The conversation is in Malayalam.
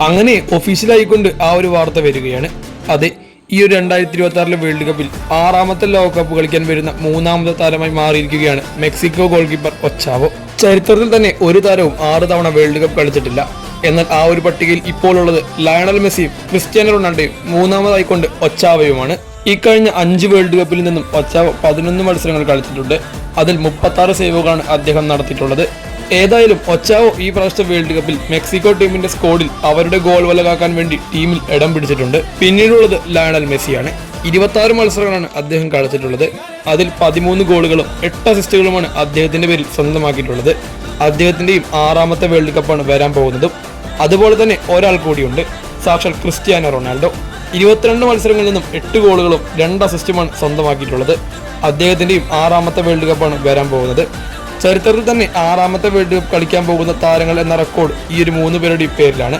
അങ്ങനെ ഒഫീഷ്യലായിക്കൊണ്ട് ആ ഒരു വാർത്ത വരികയാണ്. അതെ, ഈ ഒരു 2026 വേൾഡ് കപ്പിൽ 6ാമത്തെ ലോകകപ്പ് കളിക്കാൻ വരുന്ന 3ാമത്തെ താരമായി മാറിയിരിക്കുകയാണ് മെക്സിക്കോ ഗോൾ കീപ്പർ ഒച്ചാവോ. ചരിത്രത്തിൽ തന്നെ ഒരു താരവും 6 തവണ വേൾഡ് കപ്പ് കളിച്ചിട്ടില്ല. എന്നാൽ ആ ഒരു പട്ടികയിൽ ഇപ്പോൾ ഉള്ളത് ലയണൽ മെസ്സിയും ക്രിസ്ത്യാനോ റൊണാൾഡോയും 3ാമതായിക്കൊണ്ട് ഒച്ചാവോയുമാണ്. ഇക്കഴിഞ്ഞ 5 വേൾഡ് കപ്പിൽ നിന്നും ഒച്ചാവോ 11 മത്സരങ്ങൾ കളിച്ചിട്ടുണ്ട്. അതിൽ 36 സേവുകളാണ് അദ്ദേഹം നടത്തിയിട്ടുള്ളത്. ഏതായാലും ഒച്ചാവോ ഈ പ്രാവശ്യത്തെ വേൾഡ് കപ്പിൽ മെക്സിക്കോ ടീമിന്റെ സ്ക്വാഡിൽ അവരുടെ ഗോൾ വലകാക്കാൻ വേണ്ടി ടീമിൽ ഇടം പിടിച്ചിട്ടുണ്ട്. പിന്നീടുള്ളത് ലയണൽ മെസ്സിയാണ്. 26 മത്സരങ്ങളാണ് അദ്ദേഹം കളിച്ചിട്ടുള്ളത്. അതിൽ 13 ഗോളുകളും 8 അസിസ്റ്റുകളുമാണ് അദ്ദേഹത്തിന്റെ പേരിൽ സ്വന്തമാക്കിയിട്ടുള്ളത്. അദ്ദേഹത്തിന്റെയും 6ാമത്തെ വേൾഡ് കപ്പാണ് വരാൻ പോകുന്നതും. അതുപോലെ തന്നെ ഒരാൾ കൂടിയുണ്ട്, സാക്ഷാൽ ക്രിസ്ത്യാനോ റൊണാൾഡോ. 22 മത്സരങ്ങളിൽ നിന്നും 8 ഗോളുകളും 2 അസിസ്റ്റുമാണ് സ്വന്തമാക്കിയിട്ടുള്ളത്. അദ്ദേഹത്തിന്റെയും 6ാമത്തെ വേൾഡ് കപ്പാണ് വരാൻ പോകുന്നത്. ചരിത്രത്തിൽ തന്നെ 6ാമത്തെ വേൾഡ് കപ്പ് കളിക്കാൻ പോകുന്ന താരങ്ങൾ എന്ന റെക്കോർഡ് ഈ ഒരു 3 പേരുടെയും പേരിലാണ്.